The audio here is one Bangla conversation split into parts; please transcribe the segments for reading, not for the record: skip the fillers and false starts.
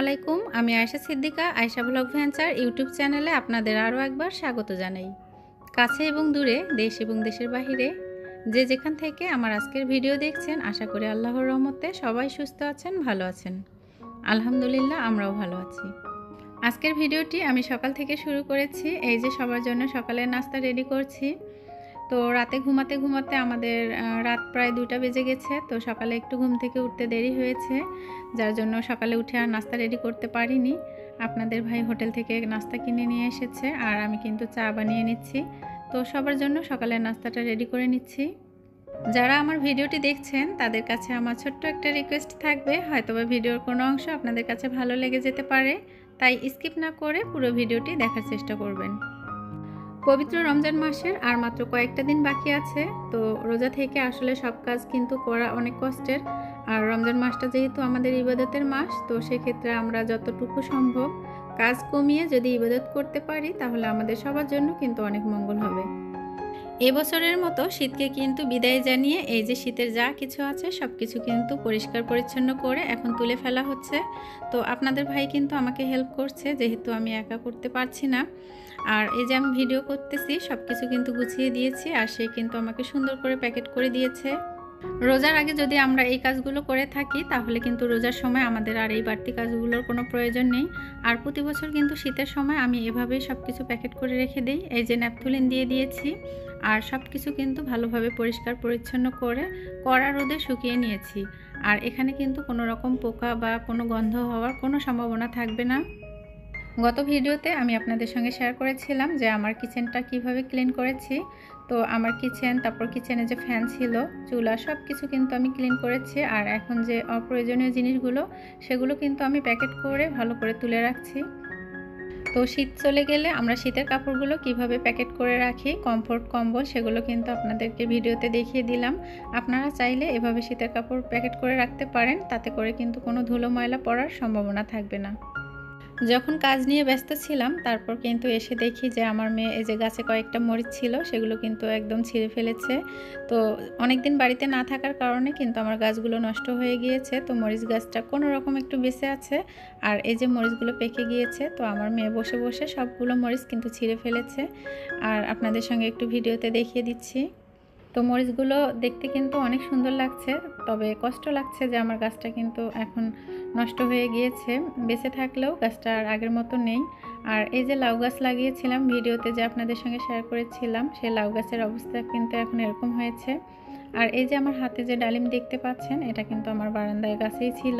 আলাইকুম। আমি Ayesha Siddiqua, Ayesha blog venture YouTube চ্যানেলে আপনাদের আরও একবার স্বাগত জানাই। কাছে এবং দূরে, দেশ এবং দেশের বাহিরে যে যেখান থেকে আমার আজকের ভিডিও দেখছেন, আশা করি আল্লাহর রহমতে সবাই সুস্থ আছেন, ভালো আছেন। আলহামদুলিল্লাহ, আমরাও ভালো আছি। আজকের ভিডিওটি আমি সকাল থেকে শুরু করেছি। এই যে সবার জন্য সকালের নাস্তা রেডি করছি। তো রাতে ঘুমাতে ঘুমাতে আমাদের রাত প্রায় 2টা বেজে গেছে। তো সকালে একটু ঘুম থেকে উঠতে দেরি হয়েছে, যার জন্য সকালে উঠে আর নাস্তা রেডি করতে পারিনি। আপনাদের ভাই হোটেল থেকে নাস্তা কিনে নিয়ে এসেছে, আর আমি কিন্তু চা বানিয়ে নিচ্ছি। তো সবার জন্য সকালের নাস্তাটা রেডি করে নিচ্ছি। যারা আমার ভিডিওটি দেখছেন তাদের কাছে আমার ছোট্ট একটা রিকোয়েস্ট থাকবে, হয়তোবা ভিডিওর কোনো অংশ আপনাদের কাছে ভালো লেগে যেতে পারে, তাই স্কিপ না করে পুরো ভিডিওটি দেখার চেষ্টা করবেন। পবিত্র রমজান মাসের আর মাত্র কয়েকটা দিন বাকি আছে। তো রোজা থেকে আসলে সব কাজ কিন্তু করা অনেক কষ্টের, আর রমজান মাসটা যেহেতু আমাদের ইবাদতের মাস, তো সেক্ষেত্রে আমরা যতটুকু সম্ভব কাজ কমিয়ে যদি ইবাদত করতে পারি তাহলে আমাদের সবার জন্য কিন্তু অনেক মঙ্গল হবে। এবছরের মতো শীতকে কিন্তু বিদায় জানিয়ে এই যে শীতের যা কিছু আছে সব কিছু কিন্তু পরিষ্কার পরিচ্ছন্ন করে এখন তুলে ফেলা হচ্ছে। তো আপনাদের ভাই কিন্তু আমাকে হেল্প করছে, যেহেতু আমি একা করতে পারছি না। আর এই যে আমি ভিডিও করতেছি, সব কিছু কিন্তু গুছিয়ে দিয়েছি, আর সে কিন্তু আমাকে সুন্দর করে প্যাকেট করে দিয়েছে। রোজার আগে যদি আমরা এই কাজগুলো করে থাকি তাহলে কিন্তু রোজার সময় আমাদের আর এই বাড়তি কাজগুলোর কোনো প্রয়োজন নেই। আর প্রতি বছর কিন্তু শীতের সময় আমি এভাবেই সব কিছু প্যাকেট করে রেখে দিই। এই যে ন্যাপথলিন দিয়ে দিয়েছি, আর সব কিছু কিন্তু ভালোভাবে পরিষ্কার পরিচ্ছন্ন করে কড়া রোদে শুকিয়ে নিয়েছি। আর এখানে কিন্তু কোনো রকম পোকা বা কোনো গন্ধ হওয়ার কোনো সম্ভাবনা থাকবে না। গত ভিডিওতে আমি আপনাদের সঙ্গে শেয়ার করেছিলাম যে আমার কিচেনটা কিভাবে ক্লিন করেছি। তো আমার কিচেন, তারপর কিচেনে যে ফ্যান ছিল, চুলা, সব কিছু কিন্তু আমি ক্লিন করেছি। আর এখন যে অপ্রয়োজনীয় জিনিসগুলো সেগুলো কিন্তু আমি প্যাকেট করে ভালো করে তুলে রাখছি। তো শীত চলে গেলে আমরা শীতের কাপড়গুলো কিভাবে প্যাকেট করে রাখি, কমফোর্ট কম্বল, সেগুলো কিন্তু আপনাদেরকে ভিডিওতে দেখিয়ে দিলাম। আপনারা চাইলে এভাবে শীতের কাপড় প্যাকেট করে রাখতে পারেন, তাতে করে কিন্তু কোনো ধুলো ময়লা পড়ার সম্ভাবনা থাকবে না। যখন কাজ নিয়ে ব্যস্ত ছিলাম তারপর কিন্তু এসে দেখি যে আমার মেয়ে এই যে গাছে কয়েকটা মরিচ ছিল সেগুলো কিন্তু একদম ছিঁড়ে ফেলেছে। তো অনেক দিন বাড়িতে না থাকার কারণে কিন্তু আমার গাছগুলো নষ্ট হয়ে গিয়েছে। তো মরিচ গাছটা কোনো রকম একটু বেঁচে আছে, আর এই যে মরিচগুলো পেকে গিয়েছে। তো আমার মেয়ে বসে বসে সবগুলো মরিচ কিন্তু ছিঁড়ে ফেলেছে, আর আপনাদের সঙ্গে একটু ভিডিওতে দেখিয়ে দিচ্ছি। তো মরিচগুলো দেখতে কিন্তু অনেক সুন্দর লাগছে, তবে কষ্ট লাগছে যে আমার গাছটা কিন্তু এখন নষ্ট হয়ে গিয়েছে। বেঁচে থাকলেও গাছটা আর আগের মতো নেই। আর এই যে লাউ গাছ লাগিয়েছিলাম ভিডিওতে, যে আপনাদের সঙ্গে শেয়ার করেছিলাম, সেই লাউ গাছের অবস্থা কিন্তু এখন এরকম হয়েছে। আর এই যে আমার হাতে যে ডালিম দেখতে পাচ্ছেন, এটা কিন্তু আমার বারান্দায় গাছেই ছিল।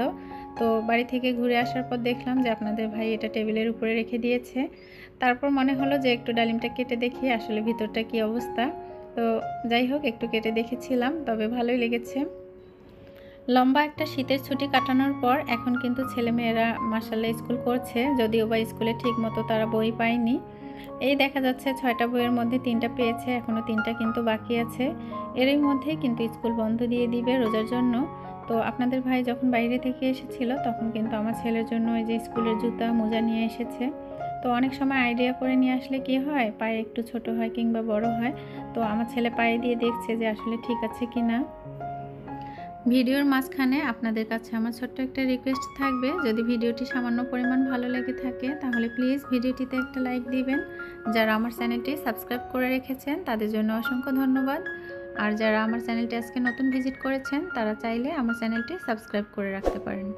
তো বাড়ি থেকে ঘুরে আসার পর দেখলাম যে আপনাদের ভাই এটা টেবিলের উপরে রেখে দিয়েছে। তারপর মনে হলো যে একটু ডালিমটা কেটে দেখি আসলে ভিতরটা কী অবস্থা। তো যাই হোক, একটু কেটে দেখেছিলাম, তবে ভালোই লেগেছে। লম্বা একটা শীতের ছুটি কাটানোর পর এখন কিন্তু ছেলেমেয়েরা মাশাআল্লাহ স্কুল করছে, যদিও বা স্কুলে ঠিক মতো তারা বই পায়নি। এই দেখা যাচ্ছে 6টা বইয়ের মধ্যে 3টা পেয়েছে, এখনও 3টা কিন্তু বাকি আছে। এরই মধ্যে কিন্তু স্কুল বন্ধ দিয়ে দিবে রোজার জন্য। তো আপনাদের ভাই যখন বাইরে থেকে এসেছিল তখন কিন্তু আমার ছেলের জন্য এই যে স্কুলের জুতা মোজা নিয়ে এসেছে। তো অনেক সময় আইডিয়া করে নিয়ে আসলে কি হয়, পায়ে একটু ছোট হয় কিংবা বড় হয়। তো আমার ছেলে পায়ে দিয়ে দেখছে যে আসলে ঠিক আছে কি না। ভিডিওর মাঝখানে আপনাদের কাছে আমার ছোট্ট একটা রিকোয়েস্ট থাকবে, যদি ভিডিওটি সামান্য পরিমাণ ভালো লেগে থাকে তাহলে প্লিজ ভিডিওটিতে একটা লাইক দিবেন। যারা আমার চ্যানেলটি সাবস্ক্রাইব করে রেখেছেন তাদের জন্য অসংখ্য ধন্যবাদ। আর যারা আমার চ্যানেলটি আজকে নতুন ভিজিট করেছেন তারা চাইলে আমার চ্যানেলটি সাবস্ক্রাইব করে রাখতে পারেন।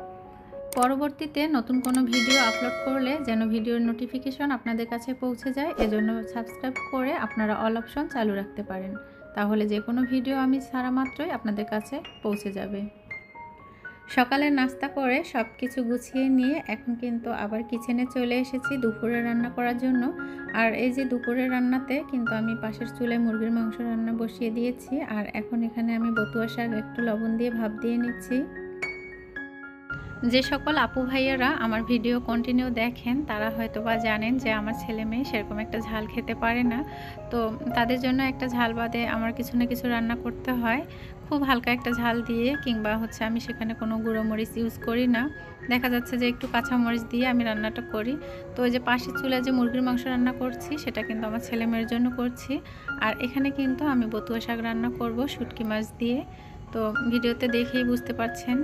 পরবর্তীতে নতুন কোনো ভিডিও আপলোড করলে যেন ভিডিওর নোটিফিকেশন আপনাদের কাছে পৌঁছে যায়, এজন্য সাবস্ক্রাইব করে আপনারা অল অপশন চালু রাখতে পারেন, তাহলে যে কোনো ভিডিও আমি ছাড়া মাত্রই আপনাদের কাছে পৌঁছে যাবে। সকালে নাস্তা করে সব কিছু গুছিয়ে নিয়ে এখন কিন্তু আবার কিচেনে চলে এসেছি দুপুরে রান্না করার জন্য। আর এই যে দুপুরের রান্নাতে কিন্তু আমি পাশের চুলায় মুরগির মাংস রান্না বসিয়ে দিয়েছি, আর এখন এখানে আমি বতুয়া শাক একটু লবণ দিয়ে ভাপ দিয়ে নিচ্ছি। যে সকল আপু ভাইয়ারা আমার ভিডিও কন্টিনিউ দেখেন তারা হয়তো বা জানেন যে আমার ছেলে মেয়ে সেরকম একটা ঝাল খেতে পারে না। তো তাদের জন্য একটা ঝাল বাদে আমার কিছু না কিছু রান্না করতে হয়, খুব হালকা একটা ঝাল দিয়ে, কিংবা হচ্ছে আমি সেখানে কোনো গুঁড়ো মরিচ ইউজ করি না। দেখা যাচ্ছে যে একটু কাঁচা মরিচ দিয়ে আমি রান্নাটা করি। তো ওই যে পাশের চুলায় যে মুরগির মাংস রান্না করছি সেটা কিন্তু আমার ছেলে মেয়ের জন্য করছি। আর এখানে কিন্তু আমি বতুয়া শাক রান্না করব শুটকি মাছ দিয়ে। তো ভিডিওতে দেখেই বুঝতে পারছেন।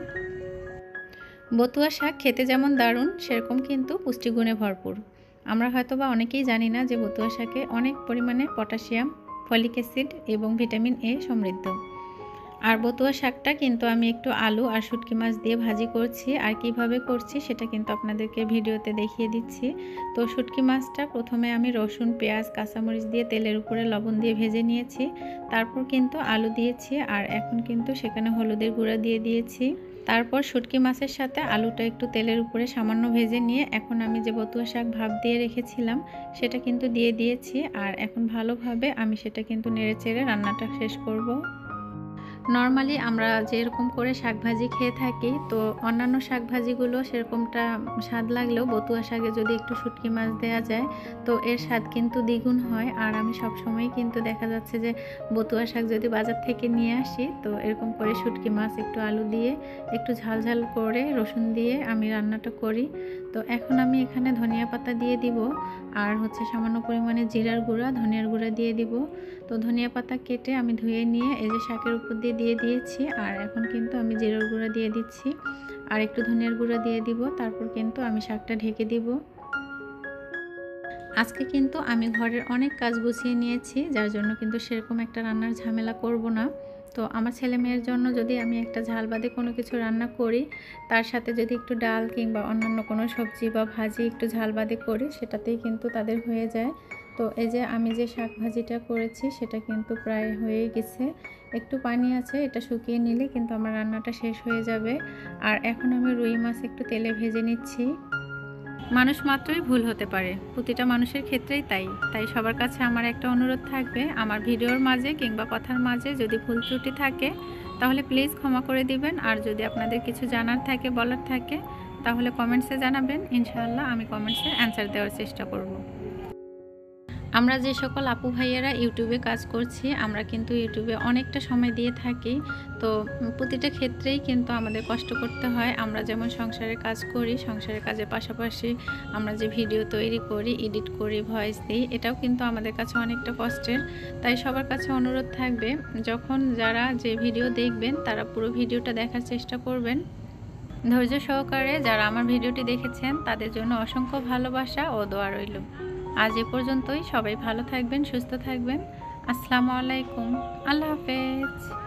বতুয়া শাক খেতে যেমন দারুণ, সেরকম কিন্তু পুষ্টিগুণে ভরপুর। আমরা হয়তোবা অনেকেই জানি না যে বতুয়া শাকে অনেক পরিমাণে পটাশিয়াম, ফলিক অ্যাসিড এবং ভিটামিন এ সমৃদ্ধ। আর বতুয়া শাকটা কিন্তু আমি একটু আলু আর শুটকি মাছ দিয়ে ভাজি করছি। আর কিভাবে করছি সেটা কিন্তু আপনাদেরকে ভিডিওতে দেখিয়ে দিচ্ছি। তো শুটকি মাছটা প্রথমে আমি রসুন, পেঁয়াজ, কাঁচামরিচ দিয়ে তেলের উপরে লবণ দিয়ে ভেজে নিয়েছি। তারপর কিন্তু আলু দিয়েছি, আর এখন কিন্তু সেখানে হলুদের গুঁড়া দিয়ে দিয়েছি। তারপর শুটকি মাছের সাথে আলুটা একটু তেলের উপরে সামান্য ভেজে নিয়ে এখন আমি যে বতুয়া শাক ভাপ দিয়ে রেখেছিলাম সেটা কিন্তু দিয়ে দিয়েছি। আর এখন ভালোভাবে আমি সেটা কিন্তু নেড়েচেড়ে রান্নাটা শেষ করব। নরমালি আমরা যেরকম করে শাকভাজি খেয়ে থাকি, তো অন্যান্য শাকভাজিগুলো সেরকমটা স্বাদ লাগলেও বতুয়া শাকে যদি একটু শুটকি মাছ দেওয়া যায় তো এর স্বাদ কিন্তু দ্বিগুণ হয়। আর আমি সবসময়ই কিন্তু দেখা যাচ্ছে যে বতুয়া শাক যদি বাজার থেকে নিয়ে আসি তো এরকম করে শুটকি মাছ একটু আলু দিয়ে একটু ঝাল ঝাল করে রসুন দিয়ে আমি রান্নাটা করি। তো এখন আমি এখানে ধনিয়া পাতা দিয়ে দিব, আর হচ্ছে সামান্য পরিমাণে জিরার গুঁড়া, ধনিয়ার গুঁড়া দিয়ে দিব। তো ধনিয়া পাতা কেটে আমি ধুয়ে নিয়ে এই যে শাকের উপর দিয়ে দিয়েছি। আর এখন কিন্তু আমি জিরার গুঁড়া দিয়ে দিচ্ছি, আর একটু ধনিয়ার গুঁড়া দিয়ে দিব। তারপর কিন্তু আমি শাকটা ঢেকে দিব। আজকে কিন্তু আমি ঘরের অনেক কাজ গুছিয়ে নিয়েছি, যার জন্য কিন্তু সেরকম একটা রান্নার ঝামেলা করব না। তো আমার ছেলে মেয়ের জন্য যদি আমি একটা ঝাল বাদে কোনো কিছু রান্না করি, তার সাথে যদি একটু ডাল কিংবা অন্যান্য কোনো সবজি বা ভাজি একটু ঝাল বাদে করি, সেটাতেই কিন্তু তাদের হয়ে যায়। তো এই যে আমি যে শাক ভাজিটা করেছি সেটা কিন্তু প্রায় হয়ে গেছে, একটু পানি আছে, এটা শুকিয়ে নিলে কিন্তু আমার রান্নাটা শেষ হয়ে যাবে। আর এখন আমি রুই মাছ একটু তেলে ভেজে নিচ্ছি। মানুষ মাত্রই ভুল হতে পারে, প্রতিটা মানুষের ক্ষেত্রেই তাই সবার কাছে আমার একটা অনুরোধ থাকবে, আমার ভিডিওর মাঝে কিংবা কথার মাঝে যদি ভুল ত্রুটি থাকে তাহলে প্লিজ ক্ষমা করে দিবেন। আর যদি আপনাদের কিছু জানার থাকে, বলার থাকে, তাহলে কমেন্টসে জানাবেন। ইনশাআল্লাহ আমি কমেন্টসে অ্যান্সার দেওয়ার চেষ্টা করব। আমরা যে সকল আপু ভাইয়েরা ইউটিউবে কাজ করছি, আমরা কিন্তু ইউটিউবে অনেকটা সময় দিয়ে থাকি। তো প্রতিটা ক্ষেত্রেই কিন্তু আমাদের কষ্ট করতে হয়। আমরা যেমন সংসারের কাজ করি, সংসারের কাজের পাশাপাশি আমরা যে ভিডিও তৈরি করি, এডিট করি, ভয়েস দিই, এটাও কিন্তু আমাদের কাছে অনেকটা কষ্টের। তাই সবার কাছে অনুরোধ থাকবে, যখন যারা যে ভিডিও দেখবেন তারা পুরো ভিডিওটা দেখার চেষ্টা করবেন ধৈর্য সহকারে। যারা আমার ভিডিওটি দেখেছেন তাদের জন্য অসংখ্য ভালোবাসা ও দোয়া রইল। আজ এ পর্যন্তই। সবাই ভালো থাকবেন, সুস্থ থাকবেন। আসসালামু আলাইকুম, আল্লাহ হাফেজ।